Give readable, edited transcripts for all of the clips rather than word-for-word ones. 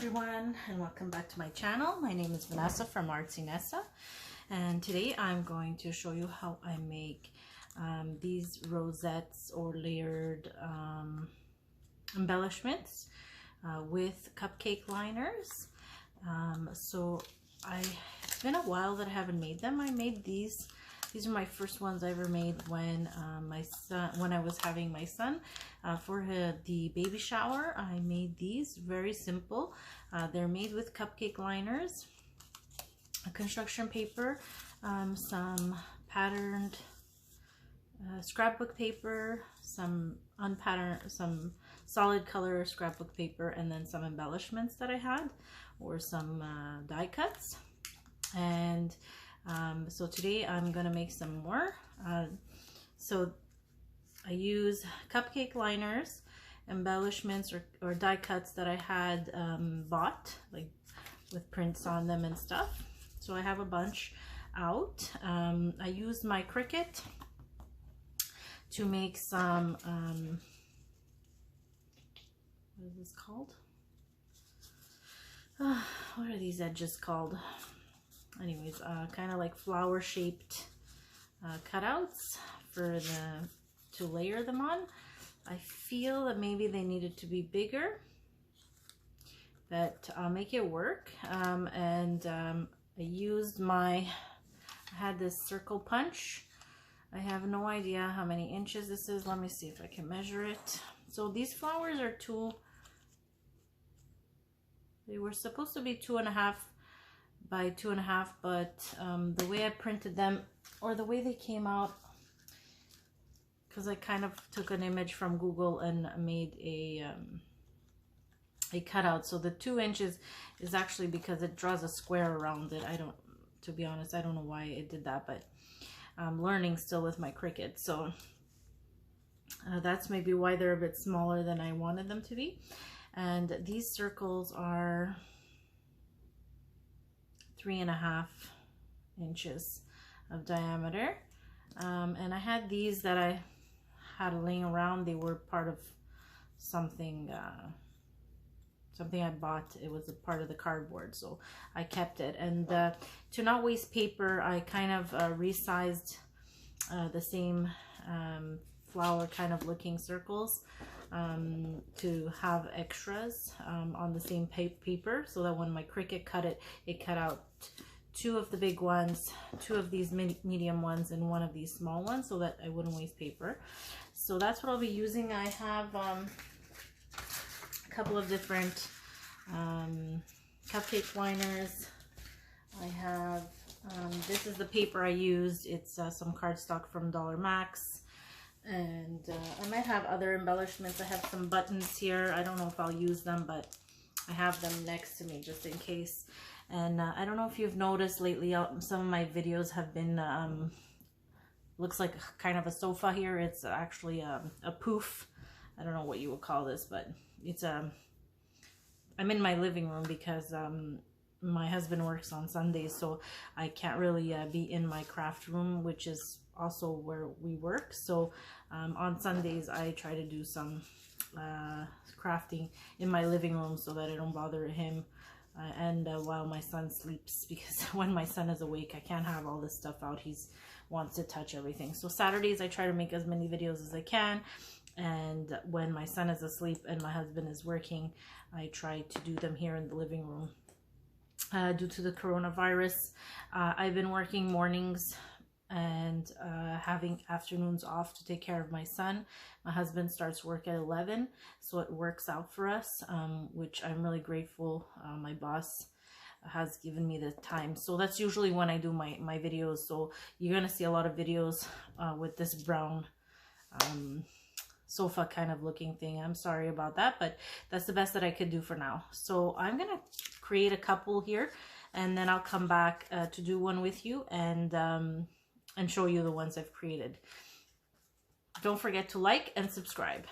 everyone, and welcome back to my channel. My name is Vanessa from Artsy Nessa, and today I'm going to show you how I make these rosettes or layered embellishments with cupcake liners. It's been a while that I haven't made them. I made these. These are my first ones I ever made when I was having my son for the baby shower. I made these very simple. They're made with cupcake liners, a construction paper, some patterned scrapbook paper, some unpatterned, some solid color scrapbook paper, and then some embellishments that I had, or some die cuts. And so today I'm gonna make some more. So I use cupcake liners, embellishments, or die cuts that I had bought, like with prints on them and stuff. So I have a bunch out. I used my Cricut to make some what is this called? What are these edges called? Anyways, kind of like flower shaped cutouts to layer them on. I feel that maybe they needed to be bigger, but I'll make it work. I used I had this circle punch. I have no idea how many inches this is. Let me see if I can measure it. So these flowers are they were supposed to be 2.5 by 2.5, but the way I printed them, or the way they came out, because I kind of took an image from Google and made a cutout. So the 2 inches is actually because it draws a square around it. To be honest, I don't know why it did that, but I'm learning still with my Cricut. So that's maybe why they're a bit smaller than I wanted them to be. And these circles are 3.5 inches of diameter. And I had these that I had laying around. They were part of something I bought. It was a part of the cardboard, so I kept it. And to not waste paper, I kind of resized the same flower kind of looking circles to have extras on the same paper, so that when my Cricut cut it, it cut out 2 of the big ones, 2 of these medium ones, and 1 of these small ones, so that I wouldn't waste paper. So that's what I'll be using. I have a couple of different cupcake liners. I have this is the paper I used. It's some cardstock from Dollar Max. And I might have other embellishments. I have some buttons here. I don't know if I'll use them, but I have them next to me just in case. And I don't know if you've noticed lately, some of my videos have been, looks like kind of a sofa here. It's actually a poof. I don't know what you would call this, but it's I'm in my living room because my husband works on Sundays, so I can't really be in my craft room, which is also where we work. So on Sundays I try to do some crafting in my living room so that I don't bother him and while my son sleeps, because when my son is awake I can't have all this stuff out. He wants to touch everything. So Saturdays I try to make as many videos as I can, and when my son is asleep and my husband is working, I try to do them here in the living room. Due to the coronavirus, I've been working mornings and having afternoons off to take care of my son. My husband starts work at 11, so it works out for us, which I'm really grateful. My boss has given me the time. So that's usually when I do my videos. So you're gonna see a lot of videos with this brown sofa kind of looking thing. I'm sorry about that, but that's the best that I could do for now. So I'm gonna create a couple here, and then I'll come back to do one with you and show you the ones I've created. Don't forget to like and subscribe.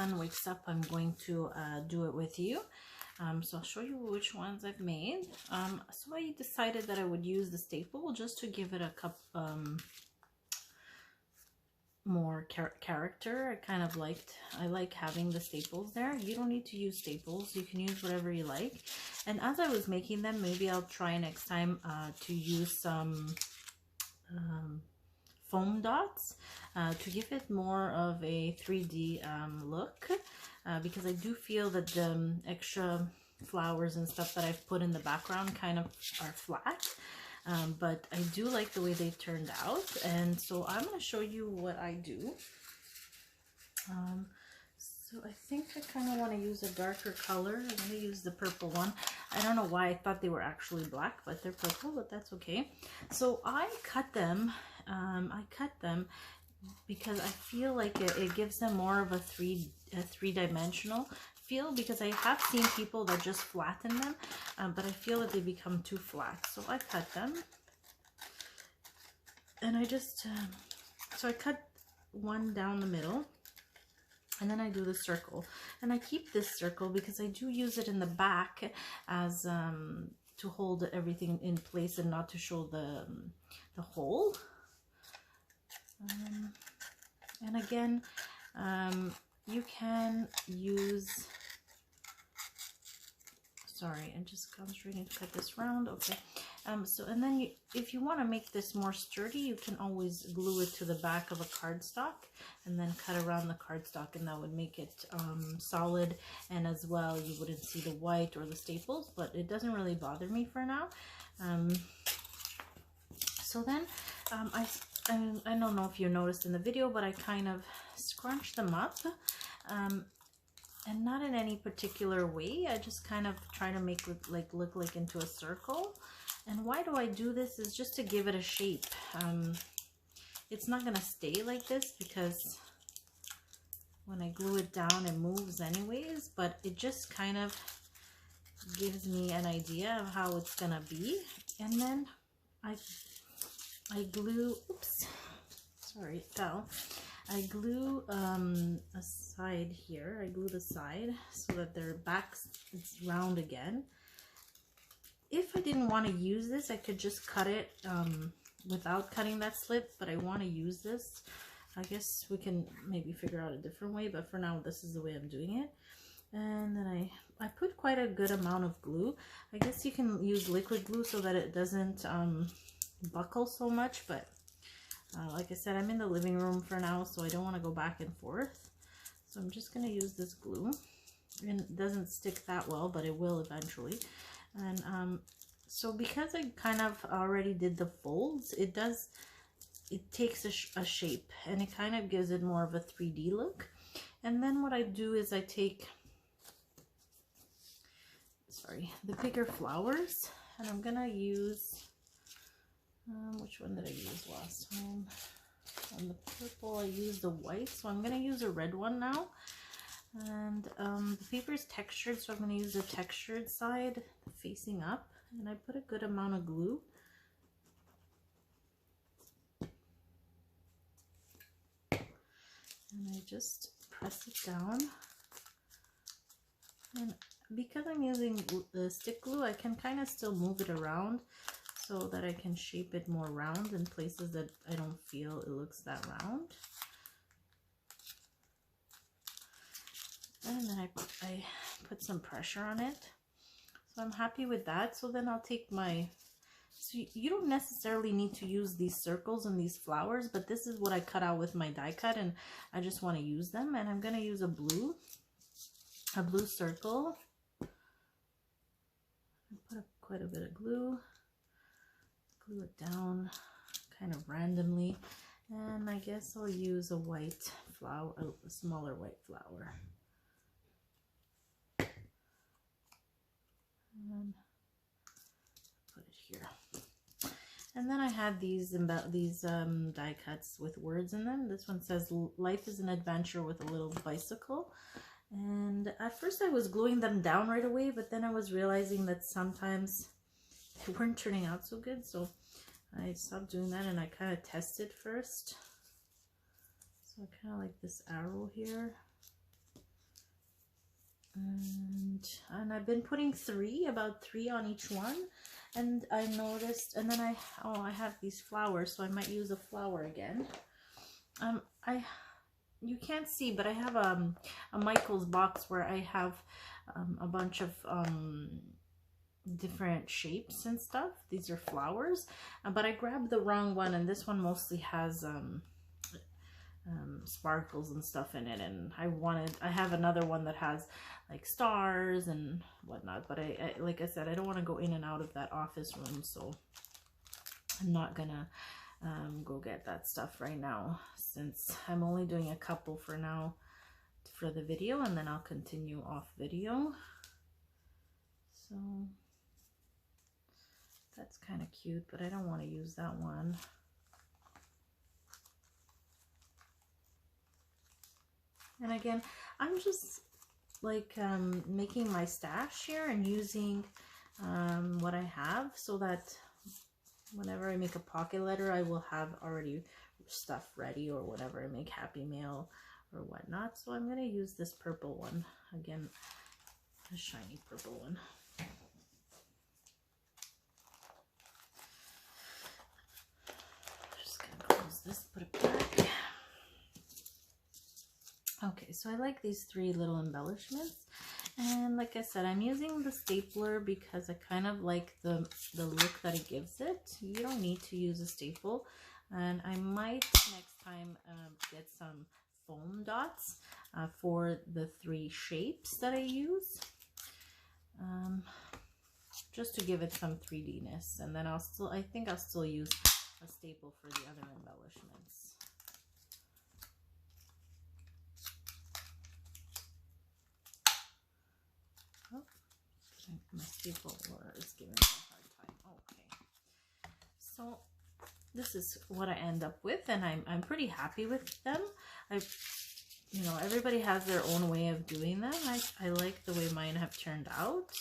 son wakes up, I'm going to do it with you. So I'll show you which ones I've made. So I decided that I would use the staple just to give it a more character. I like having the staples there. You don't need to use staples. You can use whatever you like. And as I was making them, maybe I'll try next time to use some foam dots to give it more of a 3D look, because I do feel that the extra flowers and stuff that I've put in the background kind of are flat, but I do like the way they turned out. And so I'm going to show you what I do. So I think I kind of want to use a darker color. I'm going to use the purple one. I don't know why I thought they were actually black, but they're purple, but that's okay. So I cut them. Because I feel like it gives them more of a three-dimensional feel, because I have seen people that just flatten them, but I feel that they become too flat. So I cut them, and I just so I cut one down the middle, and then I do the circle, and I keep this circle because I do use it in the back as to hold everything in place and not to show the hole. And again, you can use, sorry, I'm just concentrating to cut this round. Okay. So, and then if you want to make this more sturdy, you can always glue it to the back of a cardstock and then cut around the cardstock, and that would make it solid, and as well you wouldn't see the white or the staples, but it doesn't really bother me for now. So then I don't know if you noticed in the video, but I kind of scrunch them up, and not in any particular way. I just kind of try to make it look like into a circle. And why do I do this is just to give it a shape. It's not gonna stay like this because when I glue it down it moves anyways, but it just kind of gives me an idea of how it's gonna be. And then I glue, oops, sorry, it fell. I glue a side here. I glue the side so that their backs, it's round again. If I didn't want to use this, I could just cut it without cutting that slip, but I want to use this. I guess we can maybe figure out a different way, but for now, this is the way I'm doing it. And then I put quite a good amount of glue. I guess you can use liquid glue so that it doesn't buckle so much, but like I said, I'm in the living room for now, so I don't want to go back and forth. So I'm just going to use this glue, and it doesn't stick that well, but it will eventually. And so because I kind of already did the folds, it takes a shape, and it kind of gives it more of a 3D look. And then what I do is I take, sorry, the bigger flowers, and I'm gonna use which one did I use last time? On the purple, I used the white, so I'm gonna use a red one now. And the paper is textured, so I'm gonna use the textured side facing up, and I put a good amount of glue. And I just press it down. And because I'm using the stick glue, I can kind of still move it around so that I can shape it more round in places that I don't feel it looks that round. And then I put some pressure on it. So I'm happy with that. So then I'll take my, so you don't necessarily need to use these circles and these flowers, but this is what I cut out with my die cut, and I just want to use them. And I'm going to use a blue circle. I put up quite a bit of glue. Glue it down kind of randomly, and I guess I'll use a white flower, a smaller white flower. And put it here. And then I had these die cuts with words in them. This one says, "Life is an adventure with a little bicycle." And at first I was gluing them down right away, but then I was realizing that sometimes they weren't turning out so good, so I stopped doing that, and I kind of tested first. So I kind of like this arrow here. And I've been putting about three on each one, and I noticed, and then I have these flowers, so I might use a flower again. You can't see, but I have a Michael's box where I have a bunch of different shapes and stuff. These are flowers, but I grabbed the wrong one, and this one mostly has sparkles and stuff in it, and I have another one that has like stars and whatnot, but I like I said, I don't want to go in and out of that office room, so I'm not gonna go get that stuff right now, since I'm only doing a couple for now for the video, and then I'll continue off video. So that's kind of cute, but I don't want to use that one. And again, I'm just like making my stash here and using what I have, so that whenever I make a pocket letter, I will have already stuff ready, or whenever I make Happy Mail or whatnot. So I'm going to use this purple one again, a shiny purple one. Just going to close this, put it back. Okay, so I like these three little embellishments, and like I said, I'm using the stapler because I kind of like the look that it gives it. You don't need to use a staple, and I might next time get some foam dots for the three shapes that I use, just to give it some 3D-ness, and then I think I'll still use a staple for the other embellishments. My staple is giving me a hard time. Okay, so this is what I end up with, and I'm pretty happy with them. You know, everybody has their own way of doing them. I like the way mine have turned out.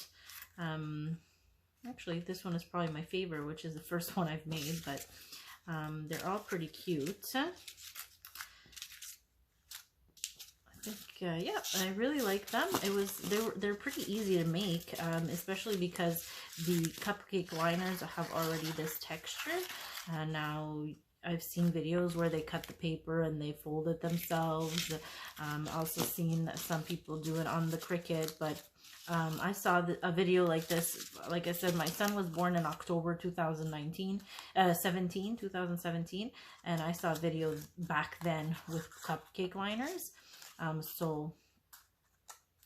Actually, this one is probably my favorite, which is the first one I've made, but they're all pretty cute. Yeah, I really like them. They're pretty easy to make, especially because the cupcake liners have already this texture. And now I've seen videos where they cut the paper and they fold it themselves. Also seen some people do it on the Cricut, but I saw a video like this. Like I said, my son was born in October 2017, and I saw videos back then with cupcake liners. So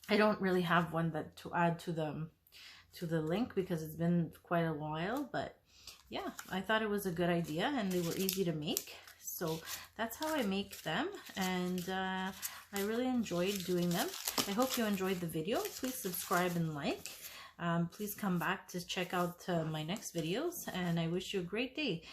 I don't really have one to add to the link because it's been quite a while, but yeah, I thought it was a good idea, and they were easy to make. So that's how I make them, and I really enjoyed doing them. I hope you enjoyed the video. Please subscribe and like. Please come back to check out my next videos, and I wish you a great day.